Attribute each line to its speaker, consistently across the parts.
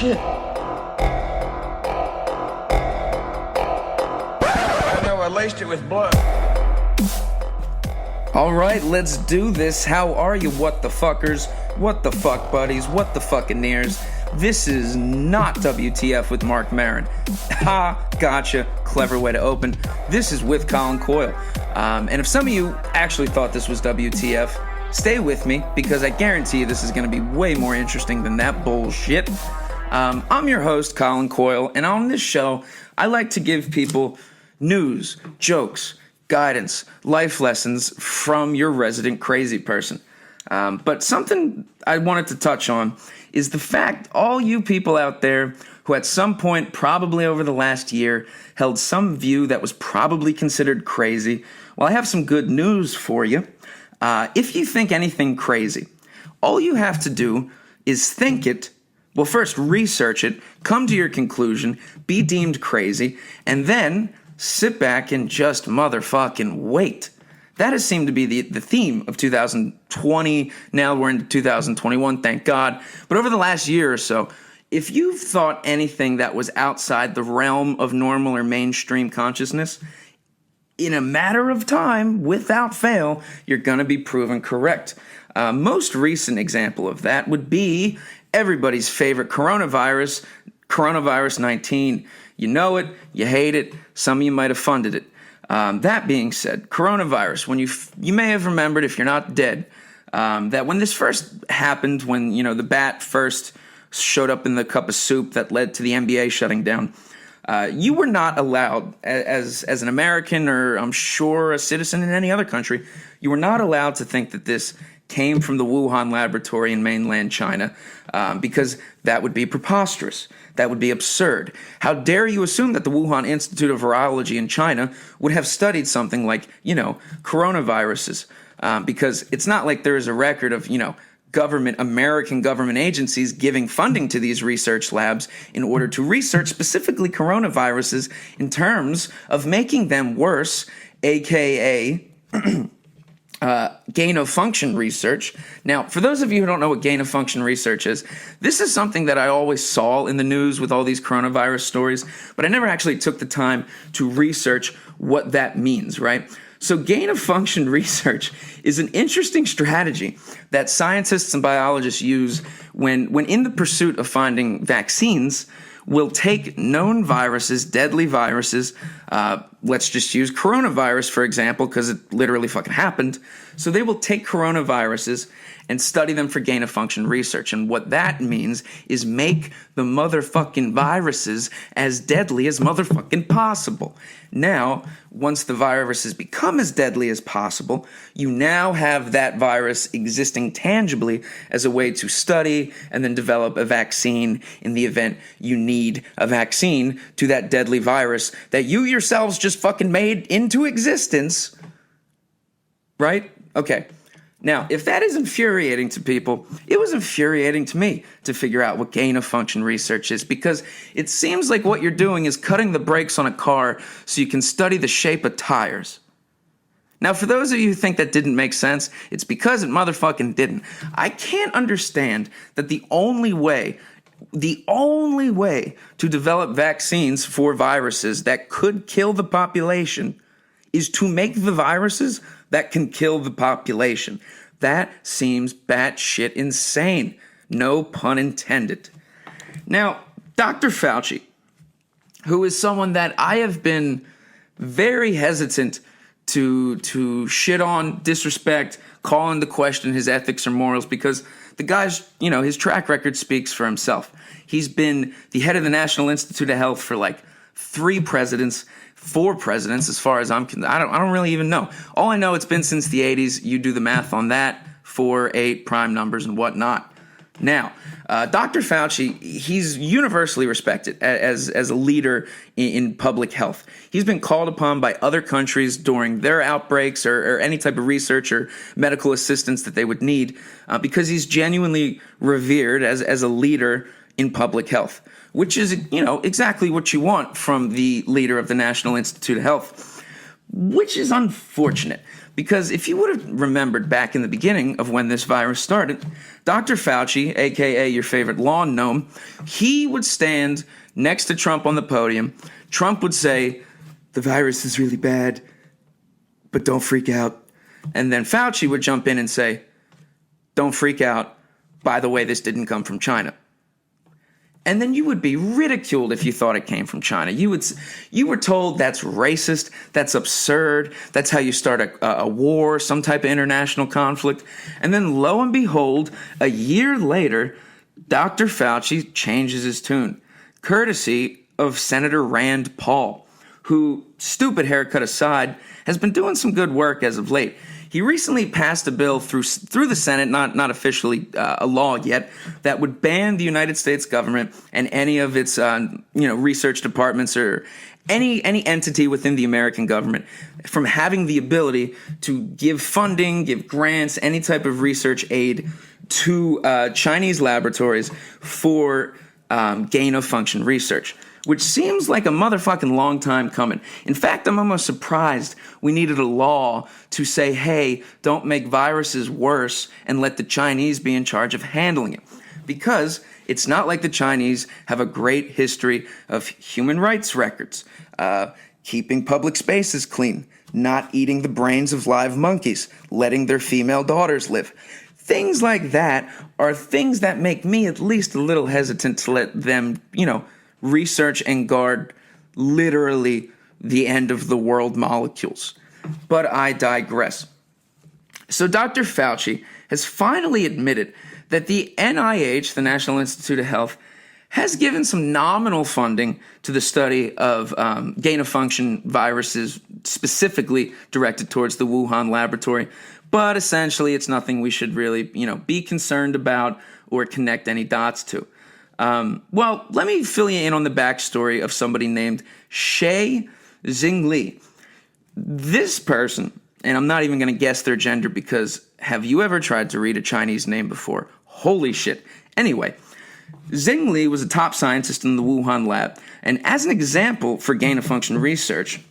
Speaker 1: shit.
Speaker 2: I know, I laced it with blood.
Speaker 1: All right, let's do this. How are you, what the fuckers? What the fuck buddies? What the fucking-ears? This is not WTF with Mark Maron. Ha, gotcha. Clever way to open. This is with Colin Coyle. And if some of you actually thought this was WTF, stay with me, because I guarantee you this is going to be way more interesting than that bullshit. I'm your host, Colin Coyle, and on this show, I like to give people news, jokes, guidance, life lessons from your resident crazy person. But something I wanted to touch on is the fact all you people out there who at some point, probably over the last year, held some view that was probably considered crazy, well, I have some good news for you. If you think anything crazy, all you have to do is think it. Well, first research it, come to your conclusion, be deemed crazy, and then sit back and just motherfucking wait. That has seemed to be the theme of 2020. Now we're into 2021, thank God. But over the last year or so, if you've thought anything that was outside the realm of normal or mainstream consciousness, in a matter of time, without fail, you're going to be proven correct. Most recent example of that would be everybody's favorite coronavirus 19. You know it, you hate it, some of you might have funded it. That being said, coronavirus, when you may have remembered, if you're not dead, that when this first happened, when the bat first showed up in the cup of soup that led to the NBA shutting down, you were not allowed, as an American, or I'm sure a citizen in any other country, you were not allowed to think that this came from the Wuhan laboratory in mainland China, because that would be preposterous. That would be absurd. How dare you assume that the Wuhan Institute of Virology in China would have studied something like, coronaviruses? Because it's not like there is a record of, American government agencies giving funding to these research labs in order to research specifically coronaviruses in terms of making them worse, aka gain-of-function research. Now, for those of you who don't know what gain-of-function research is, this is something that I always saw in the news with all these coronavirus stories, but I never actually took the time to research what that means, right? So gain-of-function research is an interesting strategy that scientists and biologists use when in the pursuit of finding vaccines, will take known viruses, deadly viruses. Let's just use coronavirus, for example, because it literally fucking happened. So they will take coronaviruses and study them for gain-of-function research. And what that means is make the motherfucking viruses as deadly as motherfucking possible. Now, once the viruses become as deadly as possible, you now have that virus existing tangibly as a way to study and then develop a vaccine in the event you need a vaccine to that deadly virus that you yourselves just fucking made into existence. Right? Okay. Now, if that is infuriating to people, it was infuriating to me to figure out what gain-of-function research is, because it seems like what you're doing is cutting the brakes on a car so you can study the shape of tires. Now, for those of you who think that didn't make sense, it's because it motherfucking didn't. I can't understand that the only way to develop vaccines for viruses that could kill the population is to make the viruses that can kill the population. That seems batshit insane. No pun intended. Now, Dr. Fauci, who is someone that I have been very hesitant to shit on, disrespect, call into question his ethics or morals, because the guy's, his track record speaks for himself. He's been the head of the National Institute of Health for like 4 presidents, as far as I'm concerned. I don't really even know. All I know, it's been since the 80s. You do the math on that, 4, 8, prime numbers and whatnot. Now, Dr. Fauci, he's universally respected as a leader in public health. He's been called upon by other countries during their outbreaks or any type of research or medical assistance that they would need, because he's genuinely revered as a leader in public health, which is, exactly what you want from the leader of the National Institute of Health. which is unfortunate. Because if you would have remembered back in the beginning of when this virus started, Dr. Fauci, aka your favorite lawn gnome, he would stand next to Trump on the podium. Trump would say, "The virus is really bad, but don't freak out." And then Fauci would jump in and say, "Don't freak out. By the way, this didn't come from China." And then you would be ridiculed if you thought it came from China. You were told that's racist, that's absurd, that's how you start a war, some type of international conflict. And then lo and behold, a year later, Dr. Fauci changes his tune, courtesy of Senator Rand Paul, who, stupid haircut aside, has been doing some good work as of late. He recently passed a bill through the Senate, not officially a law yet, that would ban the United States government and any of its research departments or any entity within the American government from having the ability to give funding, give grants, any type of research aid to Chinese laboratories for gain-of-function research, which seems like a motherfucking long time coming. In fact, I'm almost surprised we needed a law to say, hey, don't make viruses worse and let the Chinese be in charge of handling it. Because it's not like the Chinese have a great history of human rights records, keeping public spaces clean, not eating the brains of live monkeys, letting their female daughters live. Things like that are things that make me at least a little hesitant to let them, research and guard literally the end of the world molecules. But I digress. So Dr. Fauci has finally admitted that the NIH, the National Institute of Health, has given some nominal funding to the study of gain-of-function viruses, specifically directed towards the Wuhan laboratory. But essentially, it's nothing we should really, be concerned about or connect any dots to. Well, let me fill you in on the backstory of somebody named Shi Zhengli. This person, and I'm not even going to guess their gender because have you ever tried to read a Chinese name before? Holy shit. Anyway, Zhengli was a top scientist in the Wuhan lab, and as an example for gain-of-function research,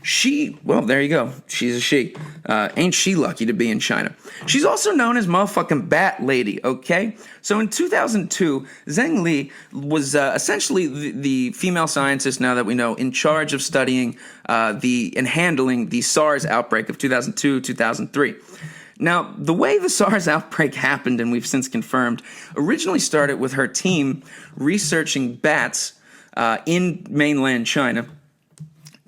Speaker 1: there you go. She's a she. Ain't she lucky to be in China? She's also known as motherfucking Bat Lady, okay? So in 2002, Zheng Li was essentially the female scientist, now that we know, in charge of studying and handling the SARS outbreak of 2002, 2003. Now, the way the SARS outbreak happened, and we've since confirmed, originally started with her team researching bats in mainland China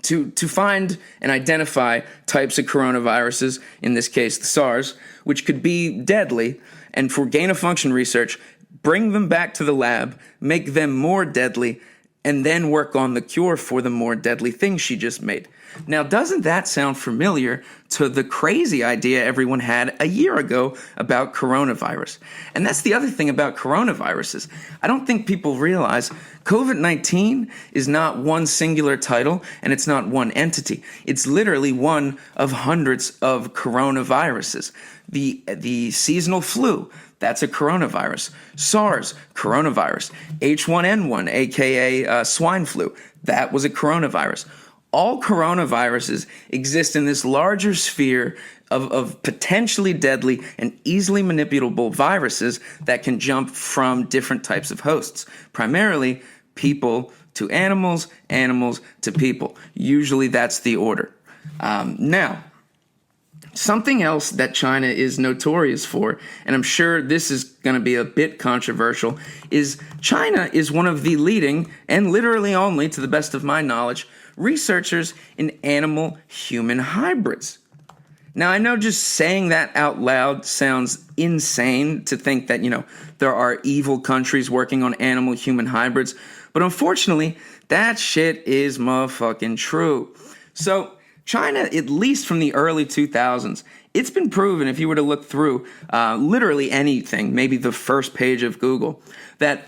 Speaker 1: to find and identify types of coronaviruses, in this case the SARS, which could be deadly, and for gain-of-function research, bring them back to the lab, make them more deadly, and then work on the cure for the more deadly thing she just made. Now, doesn't that sound familiar to the crazy idea everyone had a year ago about coronavirus? And that's the other thing about coronaviruses. I don't think people realize COVID-19 is not one singular title and it's not one entity. It's literally one of hundreds of coronaviruses. The seasonal flu, that's a coronavirus. SARS, coronavirus. H1N1, aka swine flu, that was a coronavirus. All coronaviruses exist in this larger sphere of potentially deadly and easily manipulable viruses that can jump from different types of hosts, primarily people to animals, animals to people. Usually that's the order. Now, something else that China is notorious for, and I'm sure this is going to be a bit controversial, is China is one of the leading, and literally only, to the best of my knowledge, researchers in animal-human hybrids. Now, I know just saying that out loud sounds insane to think that, there are evil countries working on animal-human hybrids, but unfortunately, that shit is motherfucking true. So, China, at least from the early 2000s, it's been proven, if you were to look through literally anything, maybe the first page of Google, that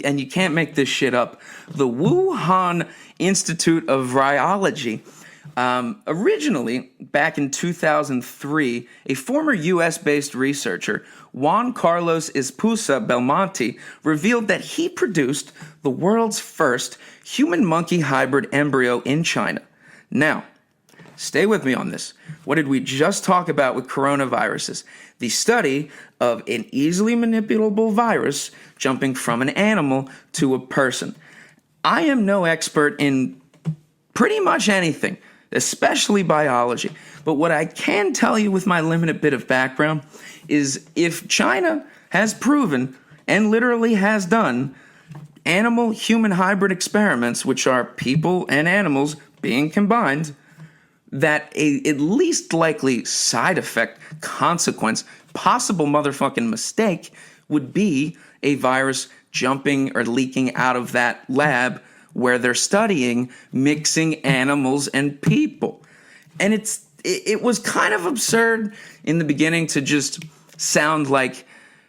Speaker 1: and you can't make this shit up, the Wuhan Institute of Virology, originally, back in 2003, a former U.S.-based researcher, Juan Carlos Espusa Belmonte, revealed that he produced the world's first human-monkey hybrid embryo in China. Now, stay with me on this. What did we just talk about with coronaviruses? The study of an easily manipulable virus jumping from an animal to a person. I am no expert in pretty much anything, especially biology. But what I can tell you with my limited bit of background is if China has proven and literally has done animal-human hybrid experiments, which are people and animals being combined, that a at least likely side effect, consequence, possible motherfucking mistake would be a virus jumping or leaking out of that lab where they're studying mixing animals and people. And it was kind of absurd in the beginning to just sound like,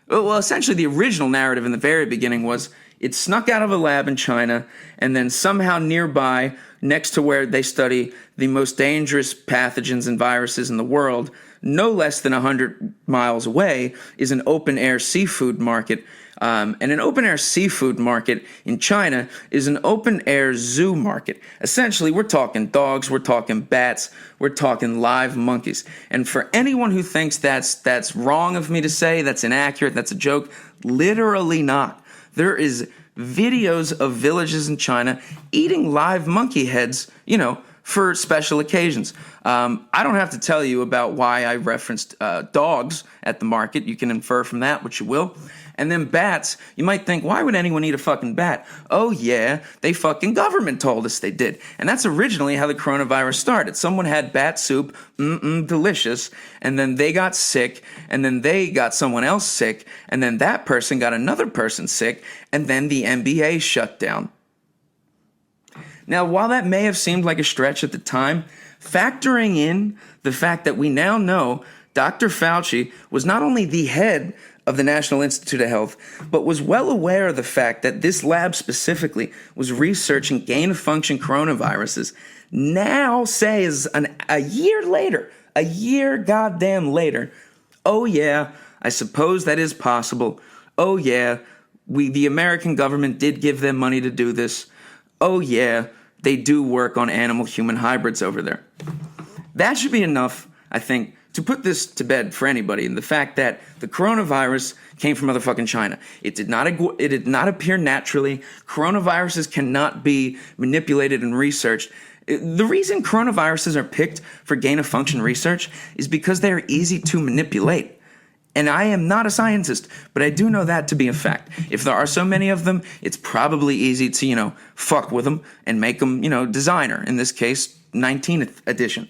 Speaker 1: well, essentially the original narrative in the very beginning was it snuck out of a lab in China, and then somehow nearby, next to where they study the most dangerous pathogens and viruses in the world, no less than 100 miles away, is an open-air seafood market. And an open-air seafood market in China is an open-air zoo market. Essentially, we're talking dogs, we're talking bats, we're talking live monkeys. And for anyone who thinks that's wrong of me to say, that's inaccurate, that's a joke, literally not. There is videos of villages in China eating live monkey heads, for special occasions. I don't have to tell you about why I referenced dogs at the market. You can infer from that what you will. And then bats, you might think, why would anyone eat a fucking bat? Oh yeah, they fucking government told us they did. And that's originally how the coronavirus started. Someone had bat soup, delicious, and then they got sick, and then they got someone else sick, and then that person got another person sick, and then the NBA shut down. Now, while that may have seemed like a stretch at the time, factoring in the fact that we now know Dr. Fauci was not only the head of the National Institute of Health, but was well aware of the fact that this lab specifically was researching gain-of-function coronaviruses, now says a year goddamn later, oh yeah, I suppose that is possible. Oh yeah, the American government did give them money to do this. Oh yeah, they do work on animal-human hybrids over there. That should be enough, I think, to put this to bed for anybody, and the fact that the coronavirus came from motherfucking China. It did not appear naturally. Coronaviruses cannot be manipulated and researched. The reason coronaviruses are picked for gain-of-function research is because they're easy to manipulate. And I am not a scientist, but I do know that to be a fact. If there are so many of them, it's probably easy to, fuck with them and make them, designer. In this case, 19th edition.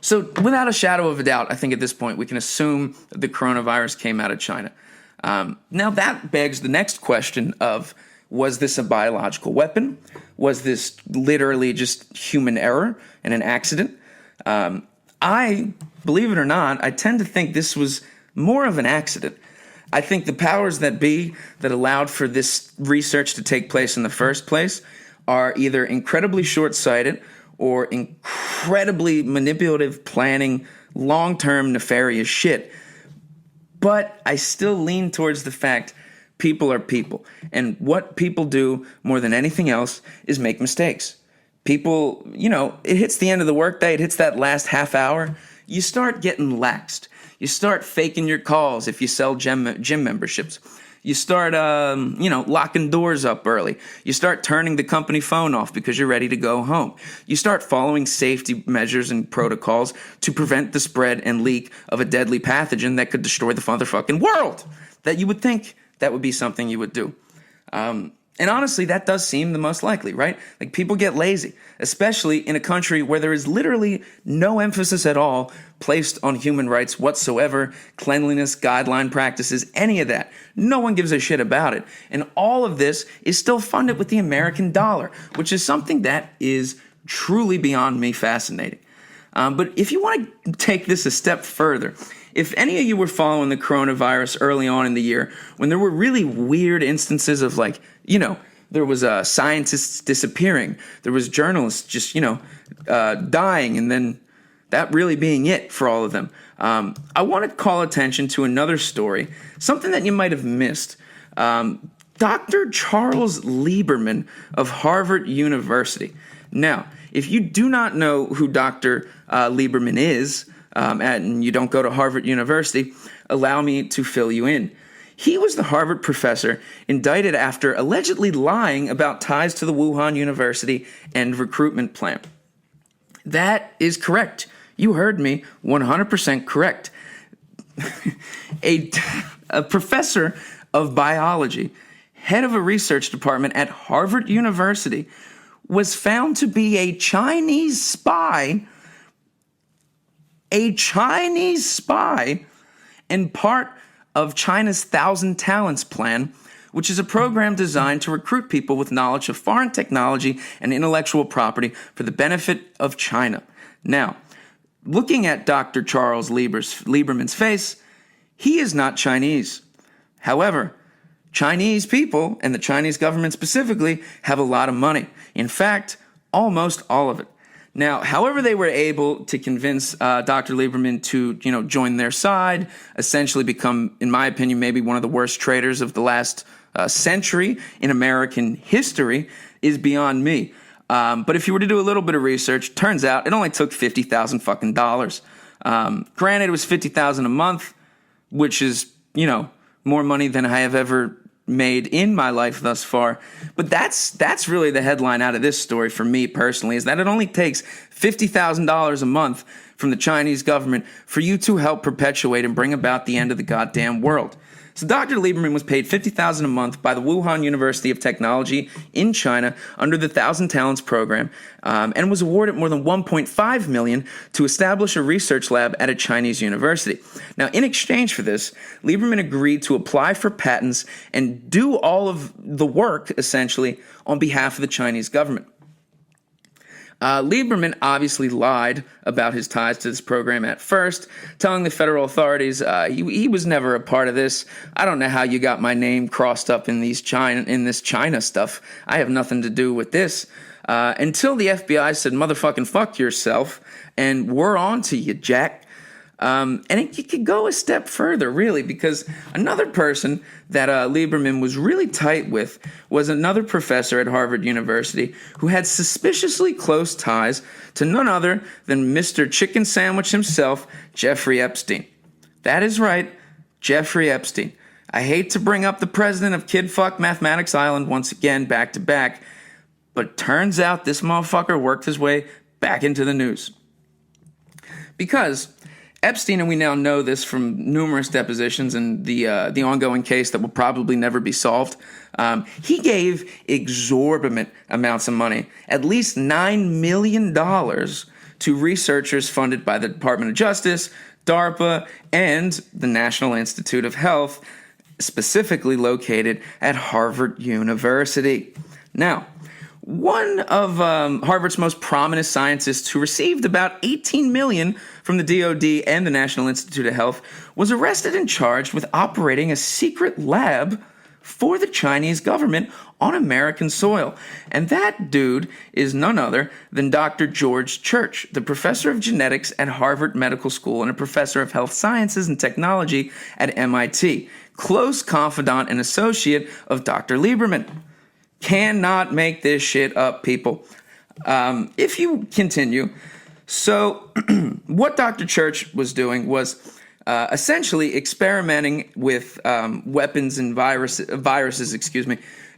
Speaker 1: So without a shadow of a doubt, I think at this point we can assume that the coronavirus came out of China. Now that begs the next question of, was this a biological weapon? Was this literally just human error and an accident? I, believe it or not, I tend to think this was more of an accident. I think the powers that be that allowed for this research to take place in the first place are either incredibly short-sighted or incredibly manipulative planning, long-term nefarious shit. But I still lean towards the fact people are people. And what people do more than anything else is make mistakes. People, it hits the end of the workday, it hits that last half hour, you start getting laxed. You start faking your calls if you sell gym memberships. You start, locking doors up early. You start turning the company phone off because you're ready to go home. You start following safety measures and protocols to prevent the spread and leak of a deadly pathogen that could destroy the motherfucking world. That you would think that would be something you would do. And honestly, that does seem the most likely, right? Like, people get lazy, especially in a country where there is literally no emphasis at all placed on human rights whatsoever, cleanliness, guideline practices, any of that. No one gives a shit about it. And all of this is still funded with the American dollar, which is something that is truly beyond me fascinating. But if you want to take this a step further, if any of you were following the coronavirus early on in the year, when there were really weird instances of there was scientists disappearing, there was journalists just, dying, and then that really being it for all of them. I want to call attention to another story, something that you might have missed. Dr. Charles Lieberman of Harvard University. Now, if you do not know who Dr. Lieberman is, and you don't go to Harvard University, allow me to fill you in. He was the Harvard professor indicted after allegedly lying about ties to the Wuhan University and recruitment plan. That is correct. You heard me, 100% correct. A professor of biology, head of a research department at Harvard University, was found to be a Chinese spy and part of China's 1,000 Talents Plan, which is a program designed to recruit people with knowledge of foreign technology and intellectual property for the benefit of China. Now, looking at Dr. Charles Lieberman's face, he is not Chinese. However, Chinese people, and the Chinese government specifically, have a lot of money. In fact, almost all of it. Now, however they were able to convince Dr. Lieberman to, join their side, essentially become, in my opinion, maybe one of the worst traitors of the last century in American history, is beyond me. But if you were to do a little bit of research, turns out it only took $50,000 fucking dollars. Granted, it was $50,000 a month, which is, more money than I have ever made in my life thus far. But that's really the headline out of this story for me personally, is that it only takes $50,000 a month from the Chinese government for you to help perpetuate and bring about the end of the goddamn world. So Dr. Lieberman was paid $50,000 a month by the Wuhan University of Technology in China under the 1,000 Talents program, and was awarded more than $1.5 million to establish a research lab at a Chinese university. Now, in exchange for this, Lieberman agreed to apply for patents and do all of the work, essentially, on behalf of the Chinese government. Lieberman obviously lied about his ties to this program at first, telling the federal authorities he was never a part of this. I don't know how you got my name crossed up in this China stuff. I have nothing to do with this. Until the FBI said, motherfucking fuck yourself, and we're on to you, Jack. And it could go a step further, really, because another person that Lieberman was really tight with was another professor at Harvard University who had suspiciously close ties to none other than Mr. Chicken Sandwich himself, Jeffrey Epstein. That is right, Jeffrey Epstein. I hate to bring up the president of Kidfuck Mathematics Island once again, back to back, but turns out this motherfucker worked his way back into the news. Because Epstein, and we now know this from numerous depositions and the ongoing case that will probably never be solved, he gave exorbitant amounts of money, at least $9 million, to researchers funded by the Department of Justice, DARPA, and the National Institute of Health, specifically located at Harvard University. Now, one of Harvard's most prominent scientists, who received about $18 million from the DoD and the National Institute of Health, was arrested and charged with operating a secret lab for the Chinese government on American soil. And that dude is none other than Dr. George Church, the professor of genetics at Harvard Medical School and a professor of health sciences and technology at MIT, close confidant and associate of Dr. Lieberman. Cannot make this shit up, people. If you continue, so what Dr. Church was doing was essentially experimenting with weapons and viruses,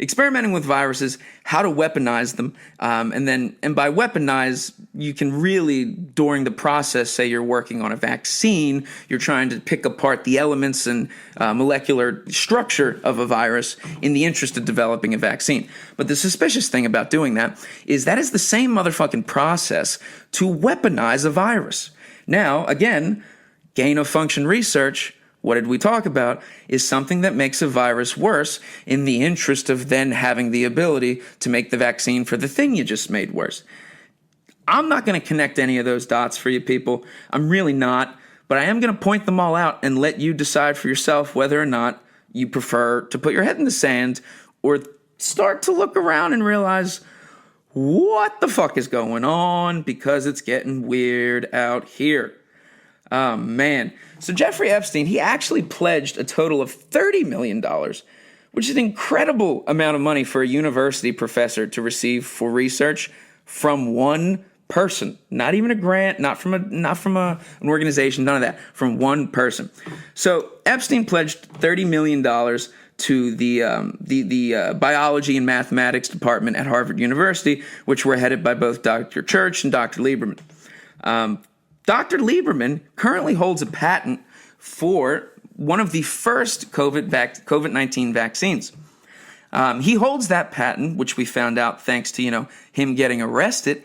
Speaker 1: experimenting with viruses, how to weaponize them, and by weaponize, you can really, during the process, say you're working on a vaccine, you're trying to pick apart the elements and molecular structure of a virus in the interest of developing a vaccine. But the suspicious thing about doing that is the same motherfucking process to weaponize a virus. Now, again, gain-of-function research, what did we talk about, is something that makes a virus worse in the interest of then having the ability to make the vaccine for the thing you just made worse. I'm not going to connect any of those dots for you people. I'm really not. But I am going to point them all out and let you decide for yourself whether or not you prefer to put your head in the sand or start to look around and realize what the fuck is going on, because it's getting weird out here. Oh, man. So Jeffrey Epstein, he actually pledged a total of $30 million, which is an incredible amount of money for a university professor to receive for research from one person, not even a grant, not from an organization, none of that, from one person. So Epstein pledged $30 million to the biology and mathematics department at Harvard University, which were headed by both Dr. Church and Dr. Lieberman. Dr. Lieberman currently holds a patent for one of the first COVID-19 vaccines. He holds that patent, which we found out thanks to, him getting arrested,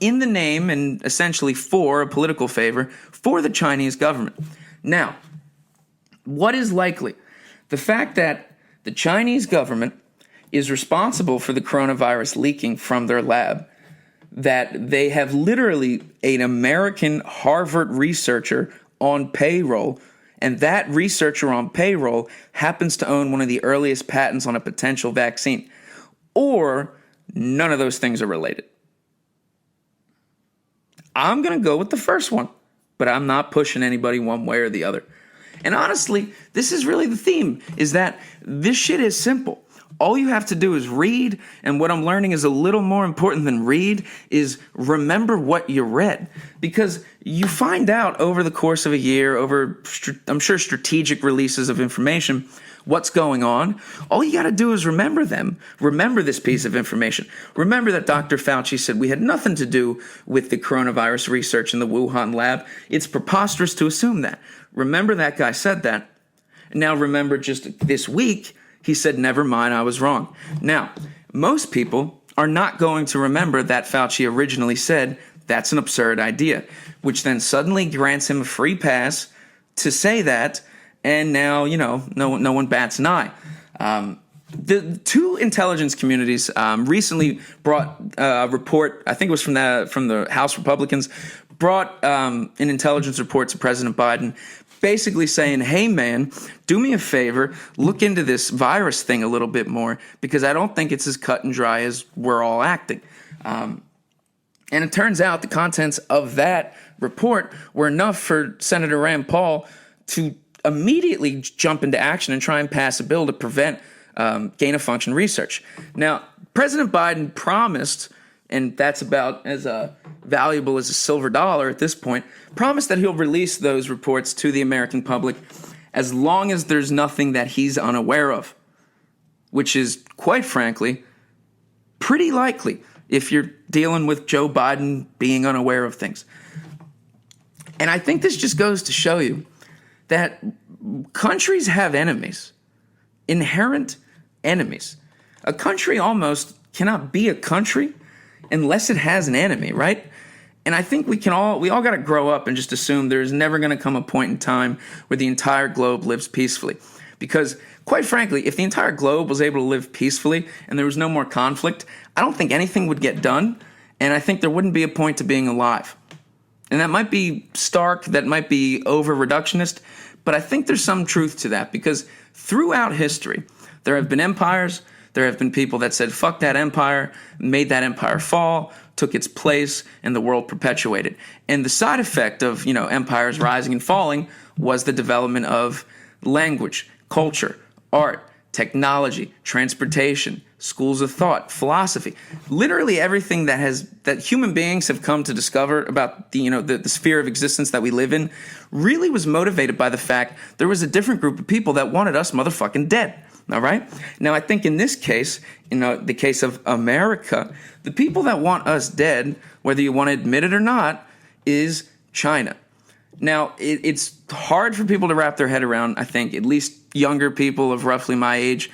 Speaker 1: in the name and essentially for a political favor for the Chinese government. Now, what is likely? The fact that the Chinese government is responsible for the coronavirus leaking from their lab, that they have literally an American Harvard researcher on payroll, and that researcher on payroll happens to own one of the earliest patents on a potential vaccine, or none of those things are related. I'm going to go with the first one, but I'm not pushing anybody one way or the other. And honestly, this is really the theme, is that this shit is simple. All you have to do is read, and what I'm learning is a little more important than read is remember what you read. Because you find out over the course of a year, over, I'm sure, strategic releases of information, what's going on. All you got to do is remember them. Remember this piece of information. Remember that Dr. Fauci said we had nothing to do with the coronavirus research in the Wuhan lab. It's preposterous to assume that. Remember that guy said that. Now remember just this week, he said, never mind, I was wrong. Now, most people are not going to remember that Fauci originally said that's an absurd idea, which then suddenly grants him a free pass to say that, and now, no one bats an eye. The two intelligence communities recently brought a report, I think it was from the House Republicans, brought an intelligence report to President Biden, basically saying, hey, man, do me a favor, look into this virus thing a little bit more, because I don't think it's as cut and dry as we're all acting. And it turns out the contents of that report were enough for Senator Rand Paul to immediately jump into action and try and pass a bill to prevent gain-of-function research. Now, President Biden promised, and that's about as valuable as a silver dollar at this point, promised that he'll release those reports to the American public as long as there's nothing that he's unaware of, which is, quite frankly, pretty likely if you're dealing with Joe Biden being unaware of things. And I think this just goes to show you that countries have enemies, inherent enemies. A country almost cannot be a country unless it has an enemy, right? And I think we all got to grow up and just assume there's never going to come a point in time where the entire globe lives peacefully. Because, quite frankly, if the entire globe was able to live peacefully and there was no more conflict, I don't think anything would get done, and I think there wouldn't be a point to being alive. And that might be stark, that might be over-reductionist, but I think there's some truth to that, because throughout history, there have been empires, there have been people that said, fuck that empire, made that empire fall, took its place, and the world perpetuated. And the side effect of, empires rising and falling was the development of language, culture, art, technology, transportation, schools of thought, philosophy. Literally everything that human beings have come to discover about the sphere of existence that we live in really was motivated by the fact there was a different group of people that wanted us motherfucking dead. All right? Now, I think in this case, in the case of America, the people that want us dead, whether you want to admit it or not, is China. Now, it's hard for people to wrap their head around, I think, at least younger people of roughly my age,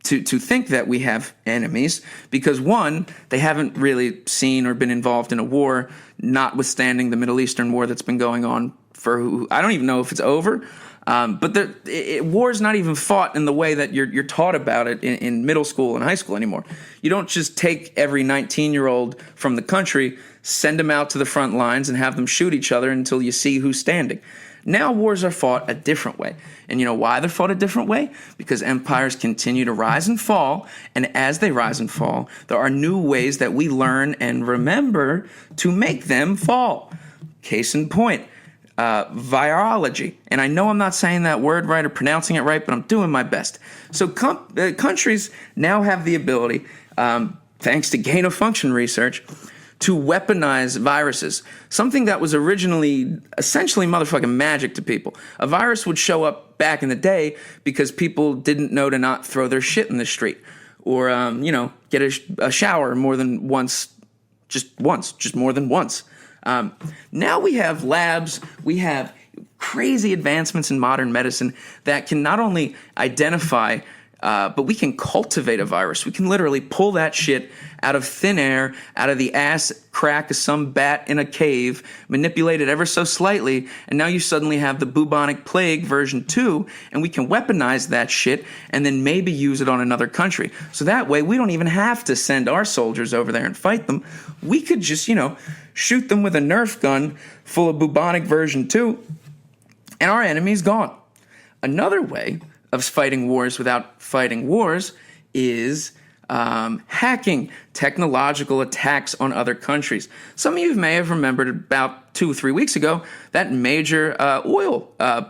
Speaker 1: to think that we have enemies, because one, they haven't really seen or been involved in a war, notwithstanding the Middle Eastern war that's been going on for, I don't even know if it's over. But war is not even fought in the way that you're taught about it in middle school and high school anymore. You don't just take every 19-year-old from the country, send them out to the front lines, and have them shoot each other until you see who's standing. Now wars are fought a different way. And you know why they're fought a different way? Because empires continue to rise and fall, and as they rise and fall, there are new ways that we learn and remember to make them fall. Case in point. Virology. And I know I'm not saying that word right or pronouncing it right, but I'm doing my best. So countries now have the ability thanks to gain-of-function research, to weaponize viruses, something that was originally essentially motherfucking magic to people. A virus would show up back in the day because people didn't know to not throw their shit in the street or, get a shower more than once, just more than once. Now we have labs, we have crazy advancements in modern medicine that can not only identify but we can cultivate a virus. We can literally pull that shit out of thin air, out of the ass crack of some bat in a cave, manipulate it ever so slightly, and now you suddenly have the bubonic plague version 2, and we can weaponize that shit and then maybe use it on another country. So that way, we don't even have to send our soldiers over there and fight them. We could just, shoot them with a Nerf gun full of bubonic version 2, and our enemy's gone. Another way of fighting wars without fighting wars is hacking, technological attacks on other countries. Some of you may have remembered about 2 or 3 weeks ago that major oil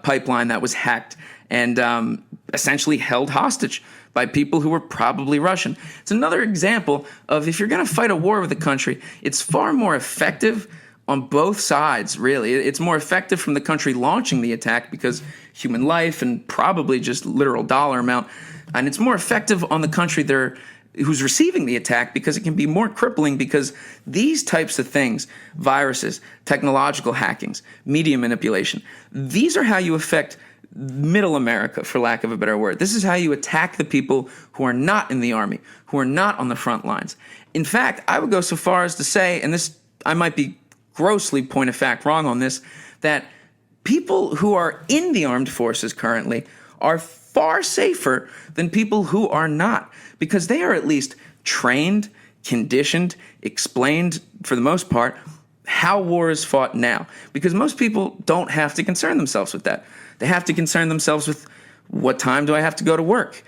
Speaker 1: pipeline that was hacked and essentially held hostage by people who were probably Russian. It's another example of if you're going to fight a war with a country, it's far more effective on both sides, really. It's more effective from the country launching the attack because human life and probably just literal dollar amount. And it's more effective on the country who's receiving the attack because it can be more crippling because these types of things, viruses, technological hackings, media manipulation, these are how you affect middle America, for lack of a better word. This is how you attack the people who are not in the army, who are not on the front lines. In fact, I would go so far as to say, and this I might be grossly point of fact wrong on this, that people who are in the armed forces currently are far safer than people who are not, because they are at least trained, conditioned, explained, for the most part, how war is fought now. Because most people don't have to concern themselves with that. They have to concern themselves with, what time do I have to go to work?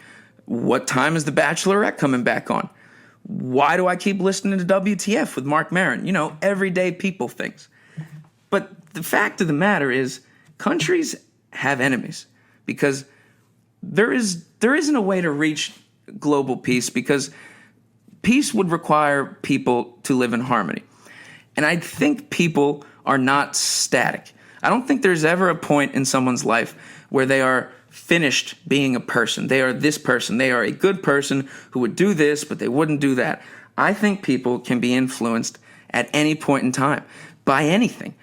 Speaker 1: What time is The Bachelorette coming back on? Why do I keep listening to WTF with Mark Maron? Everyday people things. But the fact of the matter is, countries have enemies because there isn't a way to reach global peace because peace would require people to live in harmony. And I think people are not static. I don't think there's ever a point in someone's life where they are finished being a person. They are this person. They are a good person who would do this, but they wouldn't do that. I think people can be influenced at any point in time by anything.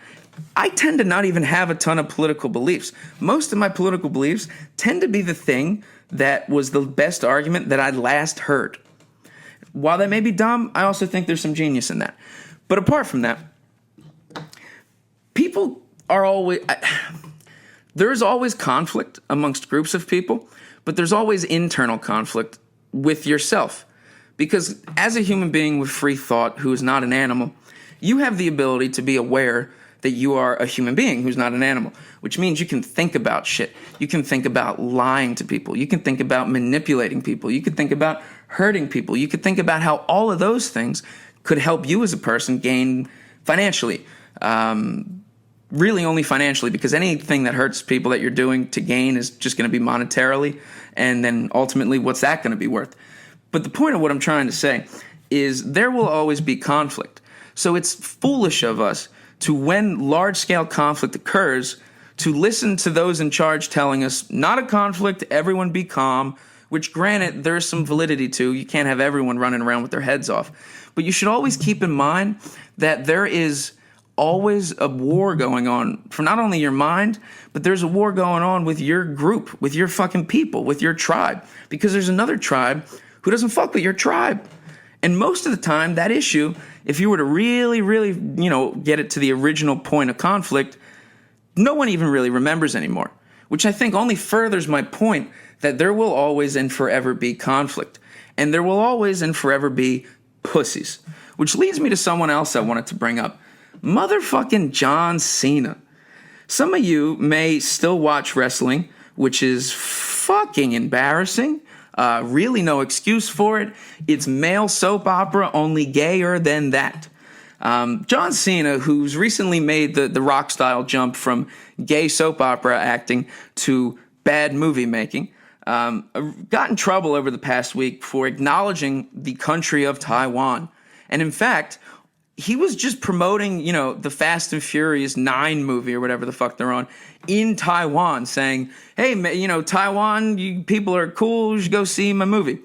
Speaker 1: I tend to not even have a ton of political beliefs. Most of my political beliefs tend to be the thing that was the best argument that I last heard. While that may be dumb, I also think there's some genius in that. But apart from that, people are always... There's always conflict amongst groups of people, but there's always internal conflict with yourself. Because as a human being with free thought who is not an animal, you have the ability to be aware that you are a human being who's not an animal, which means you can think about shit. You can think about lying to people. You can think about manipulating people. You can think about hurting people. You could think about how all of those things could help you as a person gain financially. Really only financially, because anything that hurts people that you're doing to gain is just going to be monetarily, and then ultimately what's that going to be worth? But the point of what I'm trying to say is there will always be conflict. So it's foolish of us to, when large-scale conflict occurs, to listen to those in charge telling us, not a conflict, everyone be calm, which granted, there's some validity to. You can't have everyone running around with their heads off. But you should always keep in mind that there is always a war going on for not only your mind, but there's a war going on with your group, with your fucking people, with your tribe. Because there's another tribe who doesn't fuck with your tribe. And most of the time, that issue, if you were to really, really, get it to the original point of conflict, no one even really remembers anymore. Which I think only furthers my point that there will always and forever be conflict. And there will always and forever be pussies. Which leads me to someone else I wanted to bring up. Motherfucking John Cena. Some of you may still watch wrestling, which is fucking embarrassing. Really no excuse for it. It's male soap opera, only gayer than that. John Cena, who's recently made the rock-style jump from gay soap opera acting to bad movie making, got in trouble over the past week for acknowledging the country of Taiwan. And in fact, he was just promoting, the Fast and Furious 9 movie or whatever the fuck they're on in Taiwan, saying, hey, Taiwan, you people are cool, you should go see my movie.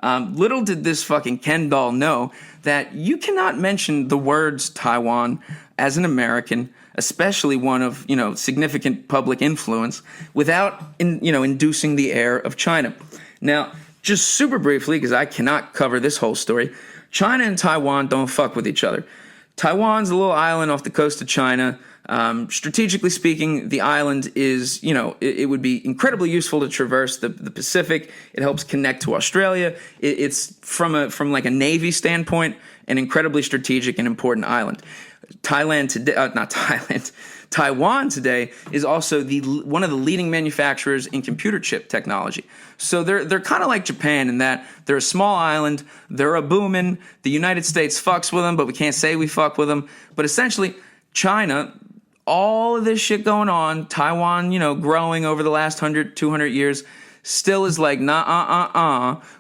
Speaker 1: Little did this fucking Ken doll know that you cannot mention the words Taiwan as an American, especially one of, significant public influence, without, inducing the air of China. Now, just super briefly, because I cannot cover this whole story, China and Taiwan don't fuck with each other. Taiwan's a little island off the coast of China. Strategically speaking, the island is, it would be incredibly useful to traverse the Pacific. It helps connect to Australia. It's from like a Navy standpoint, an incredibly strategic and important island. Taiwan today is also one of the leading manufacturers in computer chip technology. So they're kind of like Japan in that they're a small island, they're a booming. The United States fucks with them, but we can't say we fuck with them. But essentially, China, all of this shit going on, Taiwan, growing over the last 100, 200 years, still is like,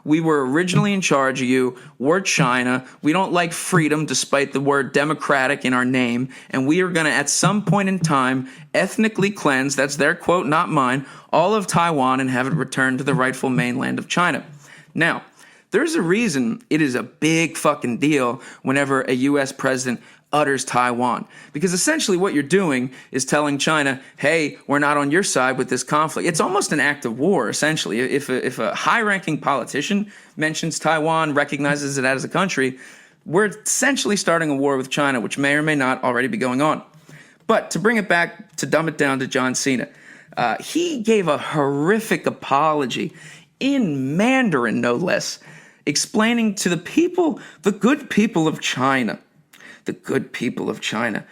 Speaker 1: we were originally in charge of you. We're China. We don't like freedom despite the word democratic in our name. And we are going to, at some point in time, ethnically cleanse, that's their quote, not mine, all of Taiwan and have it returned to the rightful mainland of China. Now, there's a reason it is a big fucking deal whenever a U.S. president utters Taiwan. Because essentially what you're doing is telling China, hey, we're not on your side with this conflict. It's almost an act of war, essentially. If a high-ranking politician mentions Taiwan, recognizes it as a country, we're essentially starting a war with China, which may or may not already be going on. But to bring it back, to dumb it down to John Cena, he gave a horrific apology in Mandarin, no less, explaining to the people, the good people of China, the good people of China.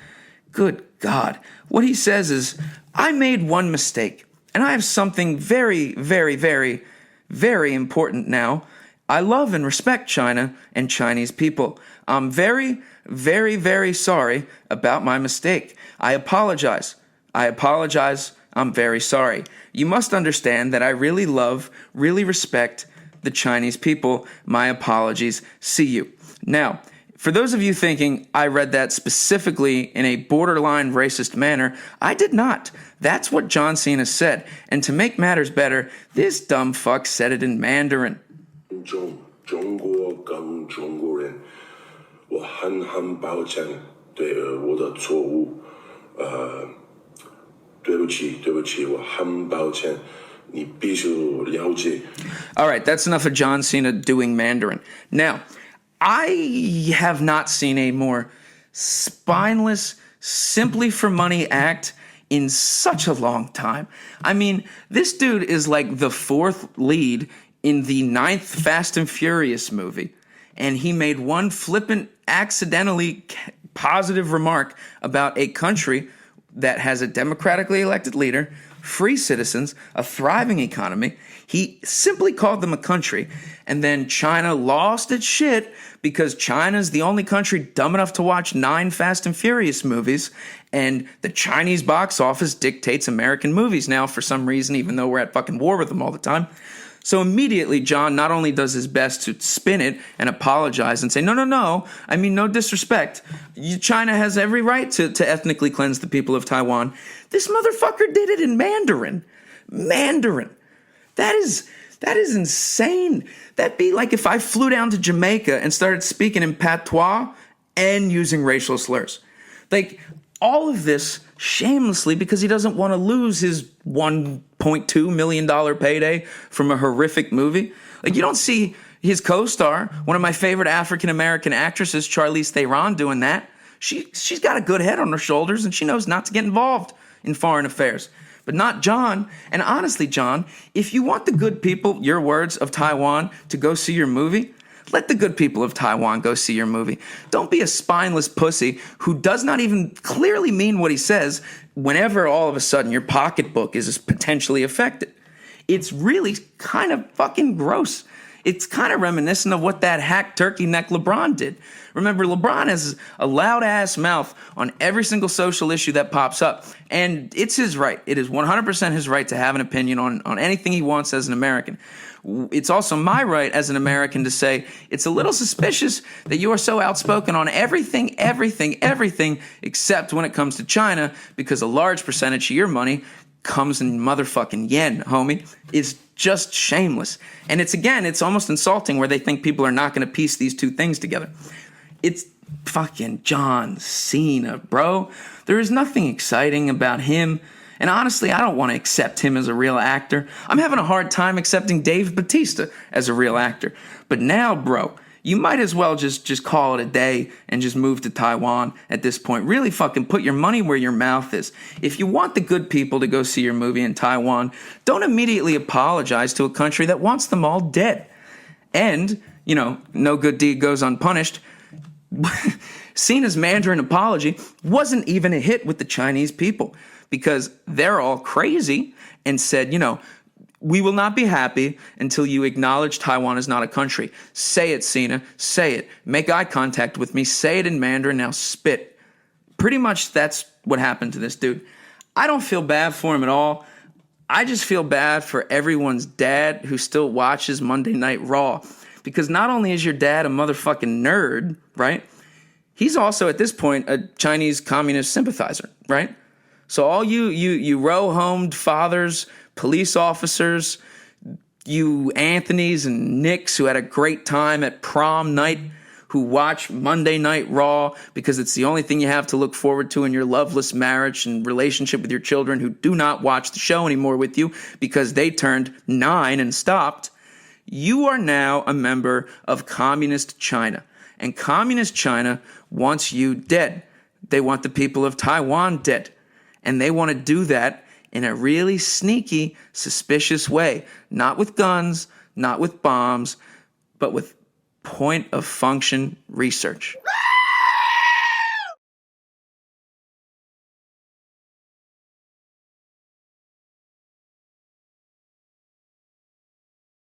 Speaker 1: Good God. What he says is, I made one mistake, and I have something very, very, very, very important now. I love and respect China and Chinese people. I'm very, very, very sorry about my mistake. I apologize. I'm very sorry. You must understand that I really love, really respect the Chinese people. My apologies. See you. Now, for those of you thinking I read that specifically in a borderline racist manner, I did not. That's what John Cena said. And to make matters better, this dumb fuck said it in Mandarin.
Speaker 3: 中国跟中国人，我很抱歉对我的错误，对不起，我很抱歉，你必须了解。
Speaker 1: All right, that's enough of John Cena doing Mandarin. Now, I have not seen a more spineless, simply for money act in such a long time. I mean, this dude is like the fourth lead in the 9th Fast and Furious movie, and he made one flippant, accidentally positive remark about a country that has a democratically elected leader, free citizens, a thriving economy. He simply called them a country, and then China lost its shit because China's the only country dumb enough to watch 9 Fast and Furious movies, and the Chinese box office dictates American movies now for some reason, even though we're at fucking war with them all the time. So immediately, John not only does his best to spin it and apologize and say, no, I mean, no disrespect. China has every right to ethnically cleanse the people of Taiwan. This motherfucker did it in Mandarin. Mandarin. That is insane. That'd be like if I flew down to Jamaica and started speaking in patois and using racial slurs. Like, all of this shamelessly because he doesn't want to lose his $1.2 million payday from a horrific movie. Like, you don't see his co-star, one of my favorite African-American actresses, Charlize Theron, doing that. She's got a good head on her shoulders, and she knows not to get involved in foreign affairs. But not John. And honestly, John, if you want the good people, your words, of Taiwan to go see your movie, let the good people of Taiwan go see your movie. Don't be a spineless pussy who does not even clearly mean what he says whenever all of a sudden your pocketbook is potentially affected. It's really kind of fucking gross. It's kind of reminiscent of what that hack turkey neck LeBron did. Remember, LeBron has a loud ass mouth on every single social issue that pops up. And it's his right. It is 100% his right to have an opinion on anything he wants as an American. It's also my right as an American to say it's a little suspicious that you are so outspoken on everything, except when it comes to China, because a large percentage of your money comes in motherfucking yen, homie. It's just shameless. And it's almost insulting where they think people are not going to piece these two things together. It's fucking John Cena, bro. There is nothing exciting about him. And honestly, I don't want to accept him as a real actor. I'm having a hard time accepting Dave Bautista as a real actor. But now, bro, you might as well just call it a day and just move to Taiwan at this point. Really fucking put your money where your mouth is. If you want the good people to go see your movie in Taiwan, don't immediately apologize to a country that wants them all dead. And, no good deed goes unpunished. Cena's Mandarin apology wasn't even a hit with the Chinese people because they're all crazy and said, we will not be happy until you acknowledge Taiwan is not a country. Say it, Cena. Say it. Make eye contact with me. Say it in Mandarin. Now spit. Pretty much that's what happened to this dude. I don't feel bad for him at all. I just feel bad for everyone's dad who still watches Monday Night Raw. Because not only is your dad a motherfucking nerd, right? He's also, at this point, a Chinese communist sympathizer, right? So all you row-homed fathers, police officers, you Anthonys and Nicks who had a great time at prom night, who watch Monday Night Raw because it's the only thing you have to look forward to in your loveless marriage and relationship with your children who do not watch the show anymore with you because they turned 9 and stopped. You are now a member of Communist China. And Communist China wants you dead. They want the people of Taiwan dead. And they want to do that in a really sneaky, suspicious way. Not with guns, not with bombs, but with point-of-function research.